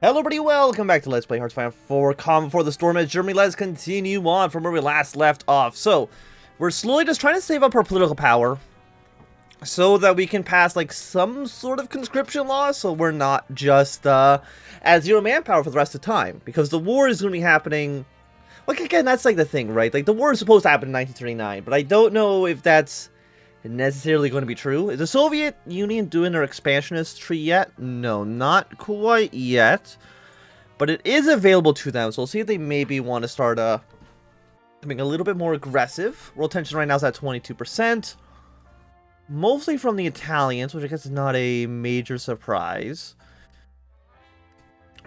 Hello everybody, welcome back to Let's Play HOI4 Quam before the storm at Germany. Let's continue on from where we last left off. So, we're slowly just trying to save up our political power so that we can pass like some sort of conscription law, so we're not just at zero manpower for the rest of the time. Because the war is going to be happening, like again, that's like the thing, right? Like the war is supposed to happen in 1939, but I don't know if that's necessarily going to be true. Is the Soviet Union doing their expansionist tree yet? No, not quite yet. But it is available to them, so we'll see if they maybe want to start becoming a little bit more aggressive. World tension right now is at 22%. Mostly from the Italians, which I guess is not a major surprise.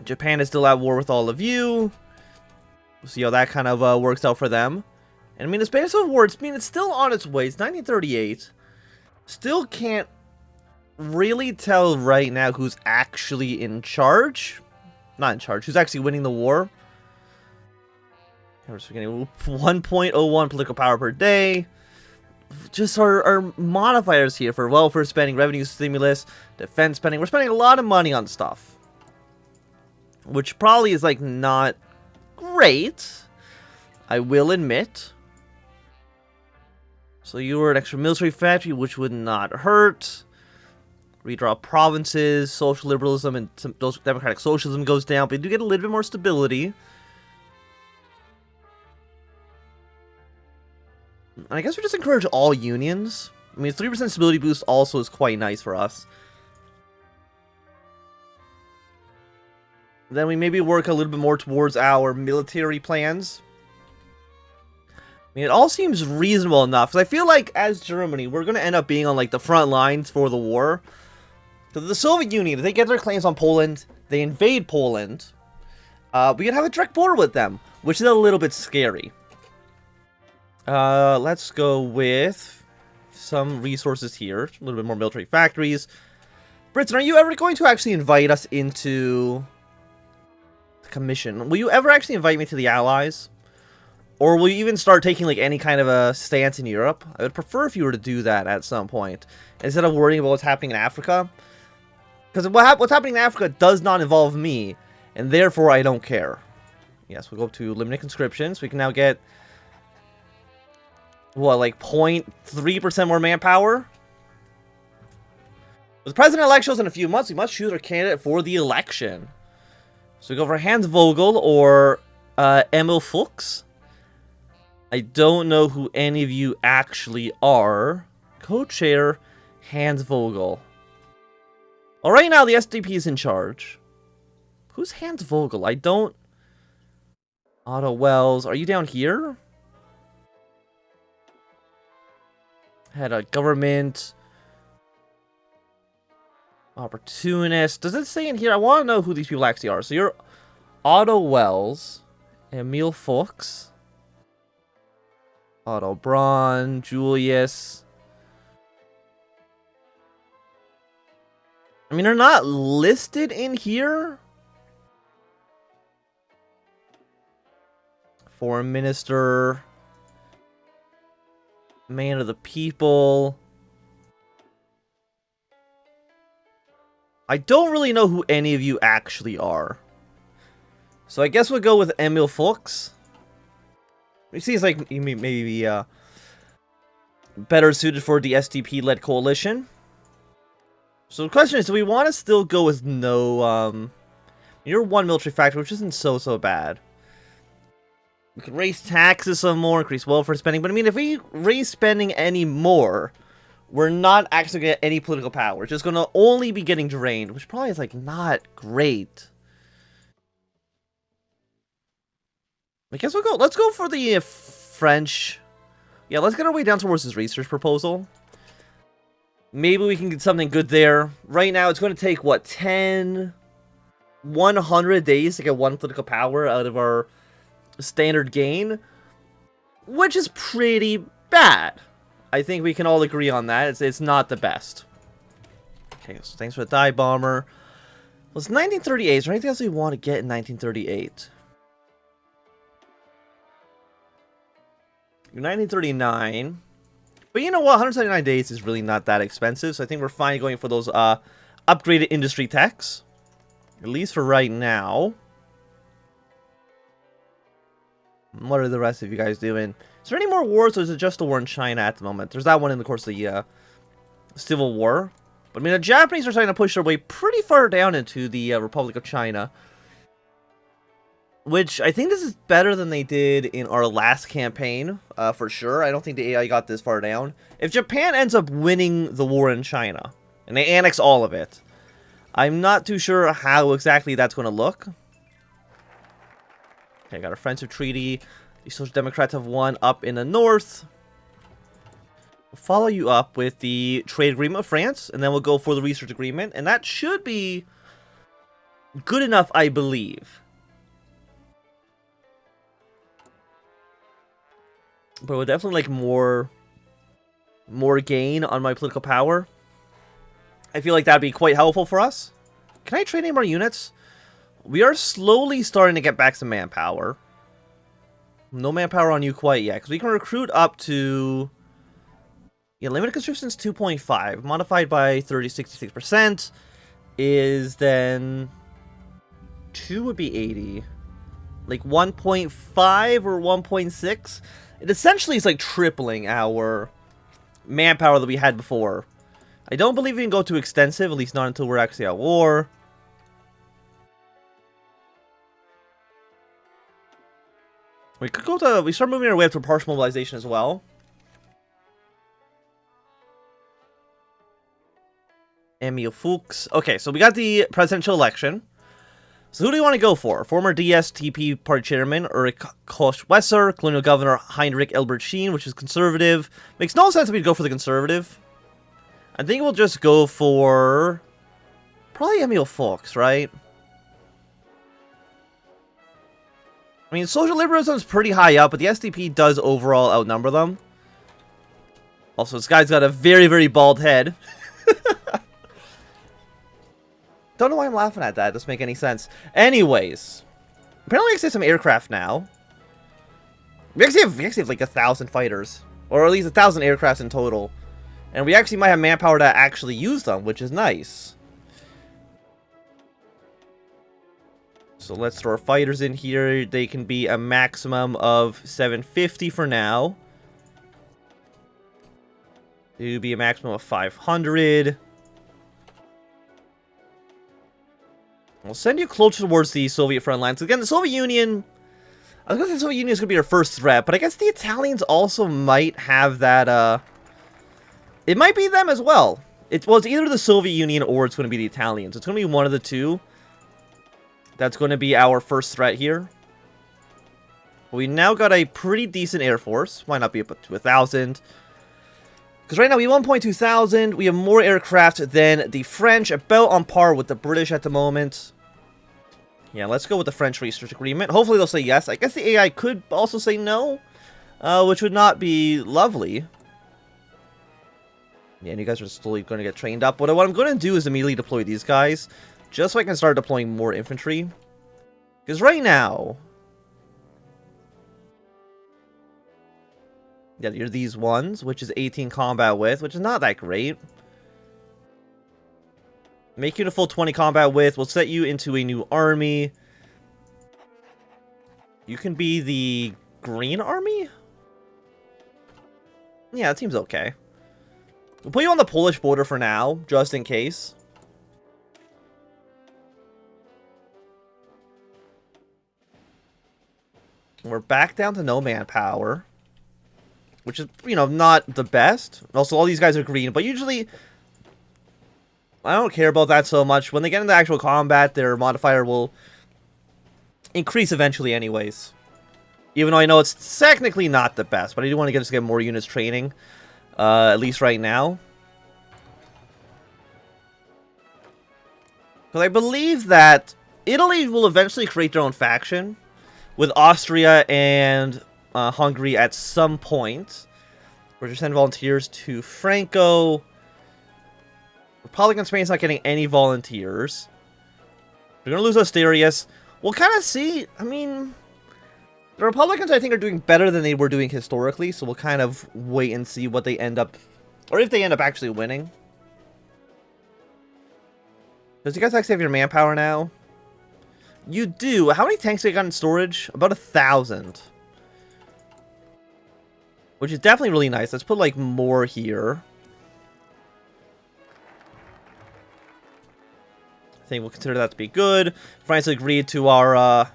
Japan is still at war with all of you. We'll see how that kind of works out for them. And I mean, the Spanish Civil War, it's still on its way. It's 1938. Still can't really tell right now who's actually in charge. Not in charge. Who's actually winning the war. We're getting 1.01 political power per day. Just our modifiers here for welfare spending, revenue stimulus, defense spending. We're spending a lot of money on stuff. Which probably is like not great. I will admit. So you were an extra military factory, which would not hurt. Redraw provinces, social liberalism, and democratic socialism goes down, but you do get a little bit more stability. And I guess we just encourage all unions. I mean, 3% stability boost also is quite nice for us. Then we maybe work a little bit more towards our military plans. I mean, it all seems reasonable enough, because I feel like, as Germany, we're going to end up being on, like, the front lines for the war. So the Soviet Union, if they get their claims on Poland, they invade Poland, we can have a direct border with them, which is a little bit scary. Let's go with some resources here, a little bit more military factories. Britain, are you ever going to actually invite us into the commission? Will you ever actually invite me to the Allies? Or will you even start taking like any kind of a stance in Europe? I would prefer if you were to do that at some point, instead of worrying about what's happening in Africa. Because what's happening in Africa does not involve me, and therefore I don't care. Yes, we'll go to limited conscription, so we can now get, what, like 0.3% more manpower? With the president elections in a few months, we must choose our candidate for the election. So we go for Hans Vogel or Emil Fuchs. I don't know who any of you actually are. Co-chair, Hans Vogel. Well, right now the SDP is in charge. Who's Hans Vogel? I don't... Otto Wells. Are you down here? Head of government. Opportunist. Does it say in here? I want to know who these people actually are. So you're Otto Wells. Emil Fuchs. Otto Braun, Julius. I mean, they're not listed in here. Foreign Minister. Man of the People. I don't really know who any of you actually are. So I guess we'll go with Emil Fuchs. He seems like he may be better suited for the SDP-led coalition. So the question is, do we want to still go with no, you're one military factor, which isn't so bad. We could raise taxes some more, increase welfare spending, but I mean, if we raise spending any more, we're not actually going to get any political power. We're just going to only be getting drained, which probably is, like, not great. I guess we'll go. Let's go for the French. Yeah, let's get our way down towards this research proposal. Maybe we can get something good there. Right now, it's going to take, what, 100 days to get one political power out of our standard gain, which is pretty bad. I think we can all agree on that. It's not the best. Okay, so thanks for the dive bomber. Well, it's 1938. Is there anything else we want to get in 1938? 1939. But you know what? 179 days is really not that expensive, so I think we're fine going for those upgraded industry techs. At least for right now. What are the rest of you guys doing? Is there any more wars, or is it just a war in China at the moment? There's that one in the course of the Civil War. But I mean, the Japanese are starting to push their way pretty far down into the Republic of China. Which, I think this is better than they did in our last campaign, for sure. I don't think the AI got this far down. If Japan ends up winning the war in China, and they annex all of it, I'm not too sure how exactly that's going to look. Okay, got a friendship treaty. The Social Democrats have won up in the north. We'll follow you up with the trade agreement with France, and then we'll go for the research agreement, and that should be good enough, I believe. But we'll definitely like more gain on my political power. I feel like that'd be quite helpful for us. Can I train any more units? We are slowly starting to get back some manpower. No manpower on you quite yet, because we can recruit up to... Yeah, limited conscription's 2.5. Modified by 66% is then... 2 would be 80. Like 1.5 or 1.6. It essentially is like tripling our manpower that we had before. I don't believe we can go too extensive, at least not until we're actually at war. We could go to... We start moving our way up to partial mobilization as well. Emil Fuchs. Okay, so we got the presidential election. So who do you want to go for? Former DSTP party chairman Ulrich Koch-Wesser, colonial governor Heinrich Elbert Scheen, which is conservative. Makes no sense if we'd go for the conservative. I think we'll just go for... probably Emil Fuchs, right? I mean, social liberalism is pretty high up, but the SDP does overall outnumber them. Also, this guy's got a very, very bald head. Don't know why I'm laughing at that. Doesn't make any sense. Anyways, apparently we actually have some aircraft now. We actually have like 1,000 fighters, or at least 1,000 aircrafts in total, and we actually might have manpower to actually use them, which is nice. So let's throw our fighters in here. They can be a maximum of 750 for now. It would be a maximum of 500. We'll send you closer towards the Soviet front lines. Again, the Soviet Union... I was going to say the Soviet Union is going to be our first threat, but I guess the Italians also might have that, It might be them as well. It's either the Soviet Union or it's going to be the Italians. It's going to be one of the two. That's going to be our first threat here. We now got a pretty decent air force. Why not be up to 1,000? Because right now we have 1.2 thousand. We have more aircraft than the French. About on par with the British at the moment. Yeah, let's go with the French research agreement. Hopefully they'll say yes. I guess the AI could also say no. Which would not be lovely. Yeah, and you guys are slowly going to get trained up. What I'm going to do is immediately deploy these guys. Just so I can start deploying more infantry. Because right now... yeah, you're these ones, which is 18 combat width, which is not that great. Make you a full 20 combat width. We'll set you into a new army. You can be the green army? Yeah, it seems okay. We'll put you on the Polish border for now, just in case. We're back down to no manpower. Which is, you know, not the best. Also, all these guys are green, but usually... I don't care about that so much. When they get into actual combat, their modifier will increase eventually anyways. Even though I know it's technically not the best, but I do want to just get more units training. At least right now. Because I believe that Italy will eventually create their own faction. With Austria and Hungary at some point. We're just sending volunteers to Franco. Republican Spain's not getting any volunteers. We're going to lose Asturias. We'll kind of see. I mean, the Republicans, I think, are doing better than they were doing historically. So we'll kind of wait and see what they end up... or if they end up actually winning. Does you guys actually have your manpower now? You do. How many tanks have you got in storage? About 1,000. Which is definitely really nice. Let's put, like, more here. I think we'll consider that to be good. France agreed to our,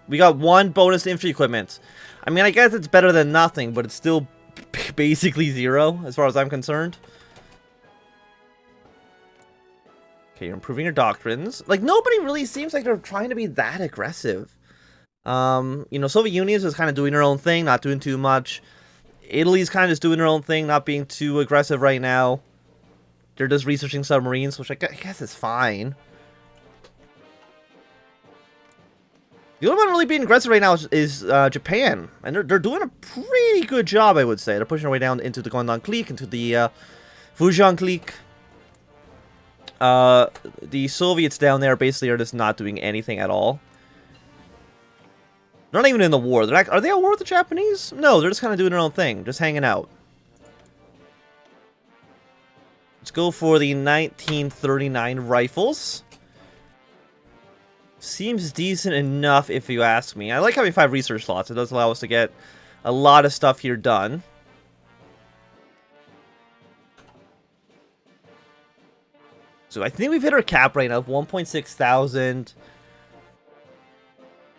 we got 1 bonus to infantry equipment. I mean, I guess it's better than nothing, but it's still basically 0, as far as I'm concerned. Okay, you're improving your doctrines. Like, nobody really seems like they're trying to be that aggressive. You know, Soviet Union is just kind of doing their own thing, not doing too much. Italy's kind of just doing their own thing, not being too aggressive right now. They're just researching submarines, which I guess is fine. The only one really being aggressive right now is Japan. And they're doing a pretty good job, I would say. They're pushing their way down into the Guangdong Clique, into the Fujian Clique. The Soviets down there basically are just not doing anything at all. They're not even in the war. Are they at war with the Japanese? No, they're just kind of doing their own thing. Just hanging out. Let's go for the 1939 rifles. Seems decent enough if you ask me. I like having 5 research slots. It does allow us to get a lot of stuff here done. So I think we've hit our cap right now of 1.6 thousand.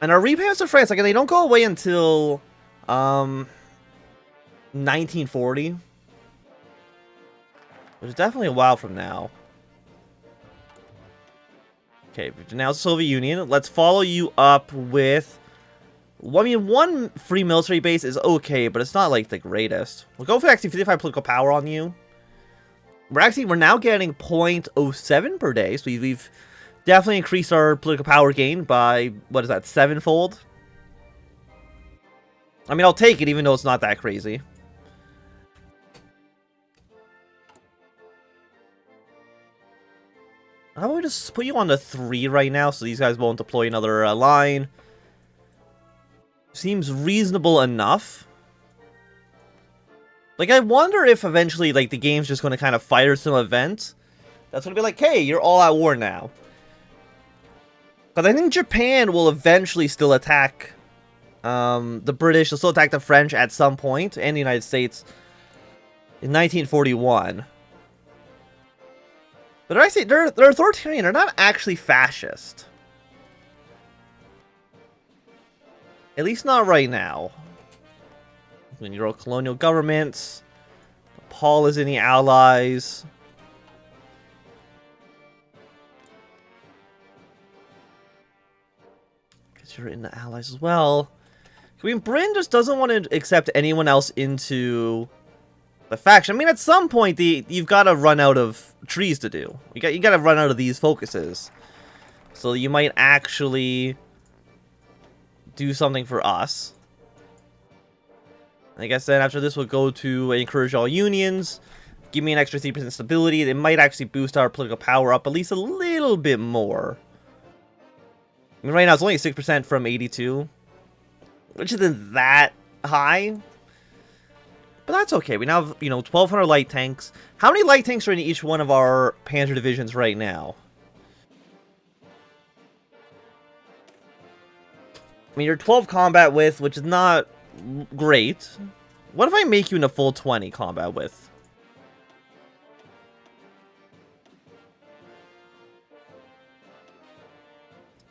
And our repayments to France, like, they don't go away until 1940. Which is definitely a while from now. Okay, now Soviet Union. Let's follow you up with... Well, I mean, 1 free military base is okay, but it's not, like, the greatest. We'll go for actually 55 political power on you. We're now getting 0.07 per day, so we've definitely increased our political power gain by, what is that, 7-fold? I mean, I'll take it, even though it's not that crazy. How about we just put you on the 3 right now, so these guys won't deploy another line. Seems reasonable enough. Like, I wonder if eventually, like, the game's just going to kind of fire some event. That's going to be like, hey, you're all at war now. Because I think Japan will eventually still attack the British. They'll still attack the French at some point, and the United States in 1941. But actually, they're authoritarian. They're not actually fascist. At least not right now. When you're all colonial governments. Paul is in the Allies. Because you're in the Allies as well. I mean, Britain just doesn't want to accept anyone else into the faction. I mean, at some point, you've got to run out of trees to do. You got to run out of these focuses. So you might actually do something for us. I guess then after this we'll go to encourage all unions. Give me an extra 3% stability. It might actually boost our political power up at least a little bit more. I mean, right now it's only 6% from 82. Which isn't that high. But that's okay. We now have, 1,200 light tanks. How many light tanks are in each one of our panzer divisions right now? I mean, you're 12 combat width, which is not great. What if I make you in a full 20 combat width?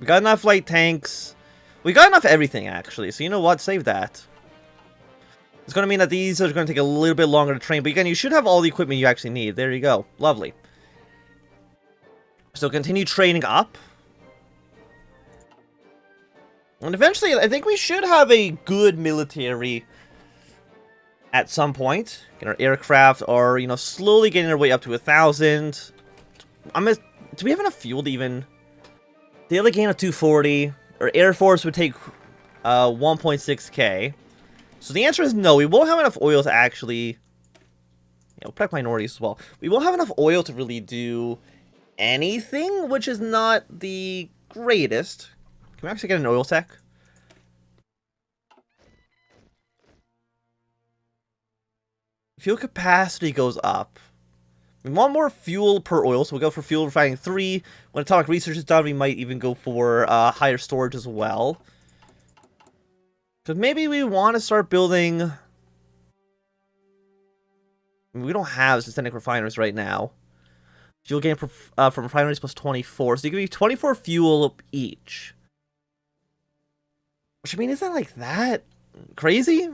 We got enough light tanks. We got enough everything, actually. So you know what? Save that. It's going to mean that these are going to take a little bit longer to train. But again, you should have all the equipment you actually need. There you go. Lovely. So continue training up. And eventually, I think we should have a good military at some point. Get our aircraft are, slowly getting their way up to 1,000. Do we have enough fuel to even... Daily gain of 240. Our Air Force would take 1.6k. So the answer is no. We won't have enough oil to actually... we'll protect minorities as well. We won't have enough oil to really do anything, which is not the greatest. Can we actually get an oil tech? Fuel capacity goes up. We want more fuel per oil, so we'll go for fuel refining 3. When atomic research is done, we might even go for higher storage as well. Because maybe we want to start building... I mean, we don't have systemic refineries right now. Fuel gain from refineries plus 24. So you give me 24 fuel each. Which, I mean, isn't like that crazy?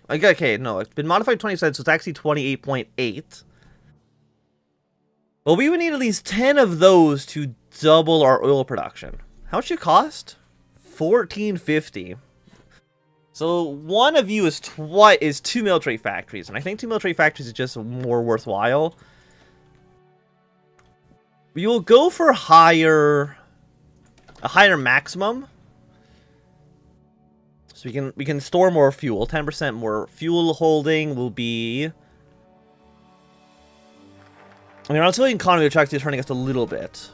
Okay, no, it's been modified 20 cents, so it's actually 28.8. Well, we would need at least 10 of those to double our oil production. How much it cost? $14.50. So one of you is 2 military factories, and I think 2 military factories is just more worthwhile. We will go for a higher maximum. So we can store more fuel. 10% more fuel holding will be... I mean, our civilian economy is actually turning us a little bit.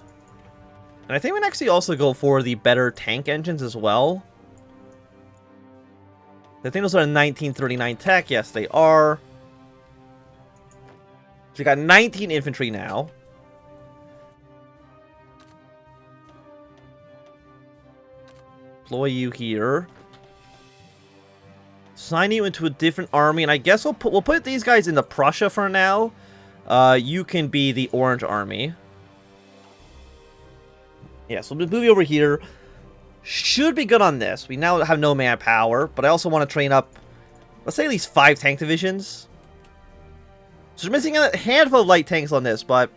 And I think we can actually also go for the better tank engines as well. I think those are 1939 tech. Yes, they are. So we got 19 infantry now. Deploy you here. Sign you into a different army, and I guess we'll put these guys into Prussia for now. You can be the Orange Army. Yeah, so we'll move you over here. Should be good on this. We now have no manpower, but I also want to train up, let's say, at least 5 tank divisions. So we're missing a handful of light tanks on this, but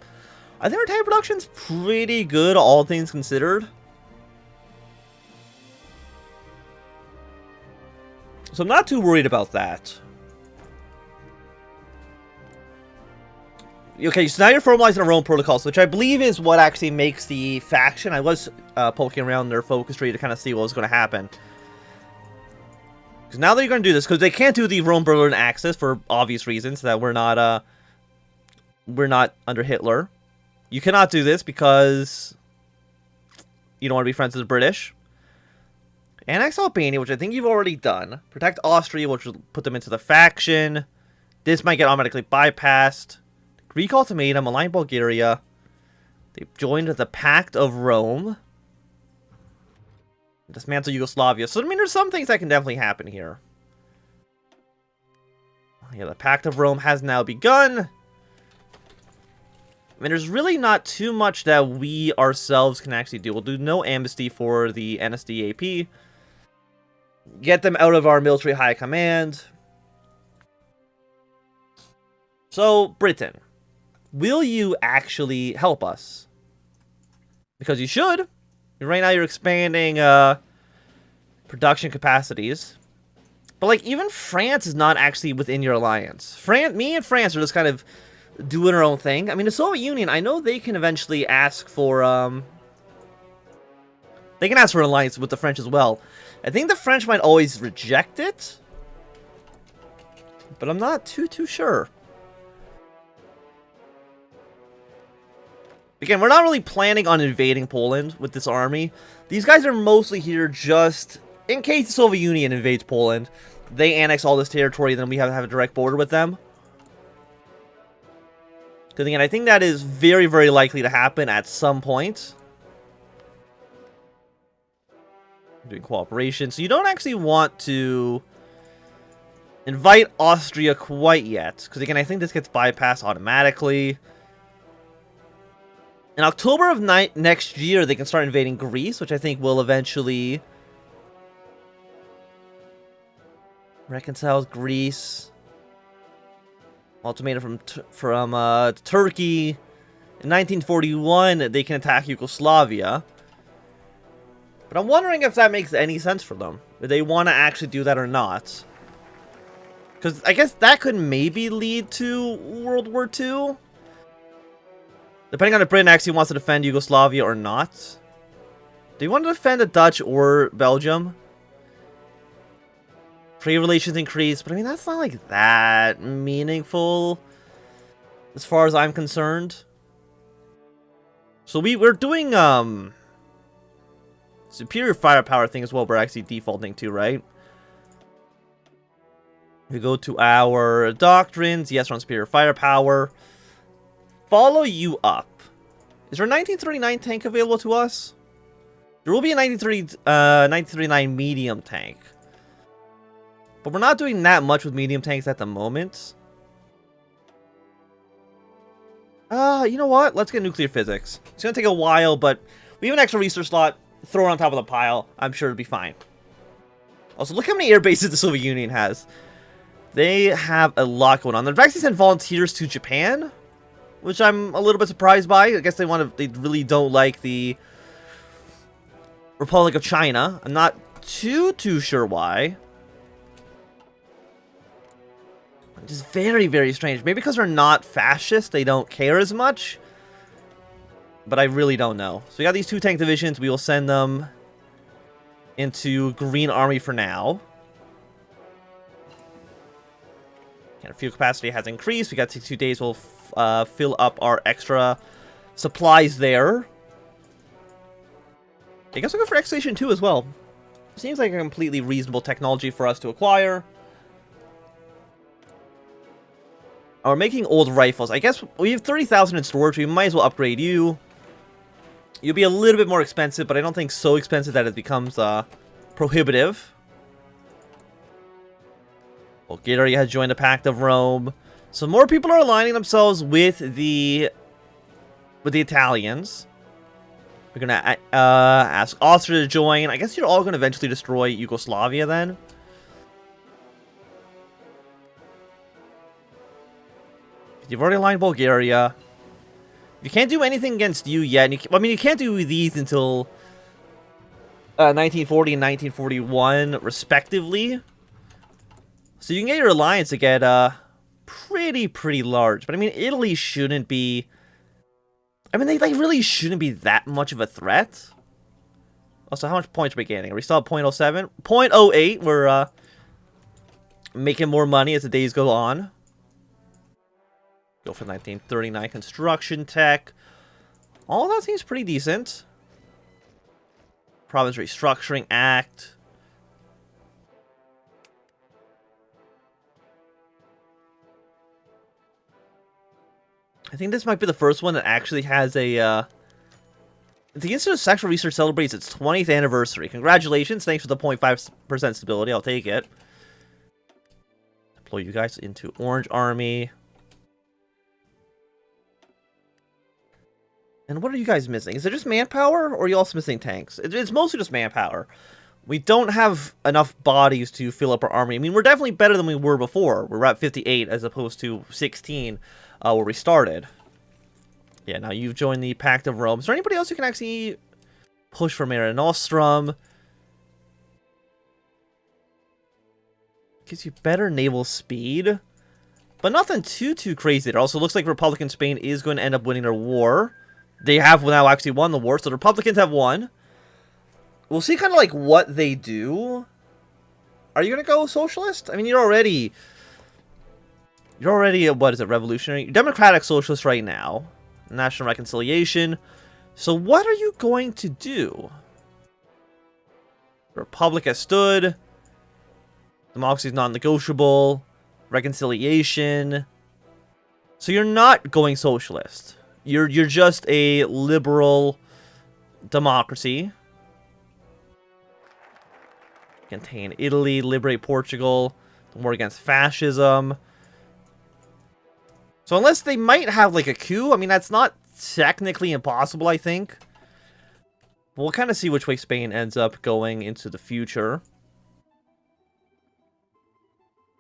I think our tank production's pretty good, all things considered. So I'm not too worried about that. Okay, so now you're formalizing a Rome protocols, which I believe is what actually makes the faction. I was poking around their focus tree to kind of see what was going to happen. Because now that you're going to do this, because they can't do the Rome-Berlin axis for obvious reasons, that we're not under Hitler. You cannot do this because you don't want to be friends with the British. Annex Albania, which I think you've already done. Protect Austria, which will put them into the faction. This might get automatically bypassed. Greek ultimatum, align Bulgaria. They've joined the Pact of Rome. Dismantle Yugoslavia. So, I mean, there's some things that can definitely happen here. Yeah, the Pact of Rome has now begun. I mean, there's really not too much that we ourselves can actually do. We'll do no amnesty for the NSDAP. Get them out of our military high command. So, Britain. Will you actually help us? Because you should. Right now you're expanding production capacities. But like even France is not actually within your alliance. Me and France are just kind of doing our own thing. I mean the Soviet Union, I know they can eventually ask for they can ask for an alliance with the French as well. I think the French might always reject it. But I'm not too sure. Again, we're not really planning on invading Poland with this army. These guys are mostly here just in case the Soviet Union invades Poland. They annex all this territory, then we have a direct border with them. Because again, I think that is very, very likely to happen at some point. Doing cooperation. So you don't actually want to invite Austria quite yet. Because again, I think this gets bypassed automatically. In October of next year, they can start invading Greece, which I think will eventually reconcile Greece. Ultimatum from Turkey. In 1941, they can attack Yugoslavia. But I'm wondering if that makes any sense for them. If they want to actually do that or not. Because I guess that could maybe lead to World War II. Depending on if Britain actually wants to defend Yugoslavia or not. Do you want to defend the Dutch or Belgium? Trade relations increase, but I mean, that's not like that meaningful as far as I'm concerned. So we're doing superior firepower thing as well. We're actually defaulting to, right? We go to our doctrines. Yes, we're on superior firepower. follow you up. Is there a 1939 tank available to us? There will be a 1939 medium tank. But we're not doing that much with medium tanks at the moment. You know what? Let's get nuclear physics. It's going to take a while, but we have an extra research slot. Throw it on top of the pile. I'm sure it'll be fine. Also, look how many air bases the Soviet Union has. They have a lot going on. They've actually sent volunteers to Japan, which I'm a little bit surprised by. I guess they really don't like the Republic of China. I'm not too sure why. Just very, very strange. Maybe because they're not fascist, they don't care as much. But I really don't know. So we got these 2 tank divisions. We will send them into Green Army for now. And our fuel capacity has increased. We got 62 days. We'll fill up our extra supplies there. I guess we'll go for X-Station 2 as well. Seems like a completely reasonable technology for us to acquire. We're making old rifles. I guess we have 30,000 in storage. We might as well upgrade you. You'll be a little bit more expensive, but I don't think so expensive that it becomes prohibitive. Bulgaria has joined the Pact of Rome. So more people are aligning themselves with the Italians. We're gonna ask Austria to join. I guess you're all gonna eventually destroy Yugoslavia then. You've already aligned Bulgaria. You can't do anything against you yet. I mean, you can't do these until 1940 and 1941, respectively. So you can get your alliance to get pretty large. But I mean, Italy shouldn't be... I mean, they really shouldn't be that much of a threat. Also, how much points are we getting? Are we still at 0.07? 0.08, we're making more money as the days go on. Go for 1939 construction tech. All that seems pretty decent. Province Restructuring Act. I think this might be the first one that actually has a... The Institute of Sexual Research celebrates its 20th anniversary. Congratulations. Thanks for the 0.5% stability. I'll take it. Deploy you guys into Orange Army. And what are you guys missing? Is it just manpower, or are you also missing tanks? It's mostly just manpower. We don't have enough bodies to fill up our army. I mean, we're definitely better than we were before. We're at 58 as opposed to 16 where we started. Yeah, now you've joined the Pact of Rome. Is there anybody else who can actually push for Mare Nostrum? Gives you better naval speed, but nothing too crazy. It also looks like Republican Spain is going to end up winning their war. They have now actually won the war, so the Republicans have won. We'll see kind of like what they do. Are you going to go socialist? I mean, you're already what is it, revolutionary? You're democratic socialist right now. National reconciliation. So what are you going to do? The Republic has stood. Democracy is non-negotiable. Reconciliation. So you're not going socialist. You're just a liberal democracy. Contain Italy, liberate Portugal, the war against fascism. So unless they might have like a coup, I mean that's not technically impossible, I think. We'll kind of see which way Spain ends up going into the future.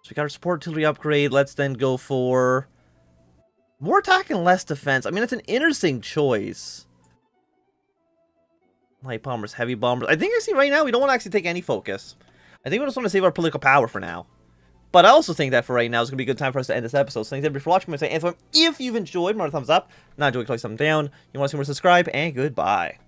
So we got our support artillery upgrade. Let's then go for more attack and less defense. I mean, it's an interesting choice. Light bombers, heavy bombers. I think actually right now we don't want to actually take any focus. I think we just want to save our political power for now. But I also think that for right now, it's going to be a good time for us to end this episode. So thanks everybody for watching. I'm going to say, if you've enjoyed, more thumbs up. Not enjoyed, click something down. You want to see more, subscribe, and goodbye.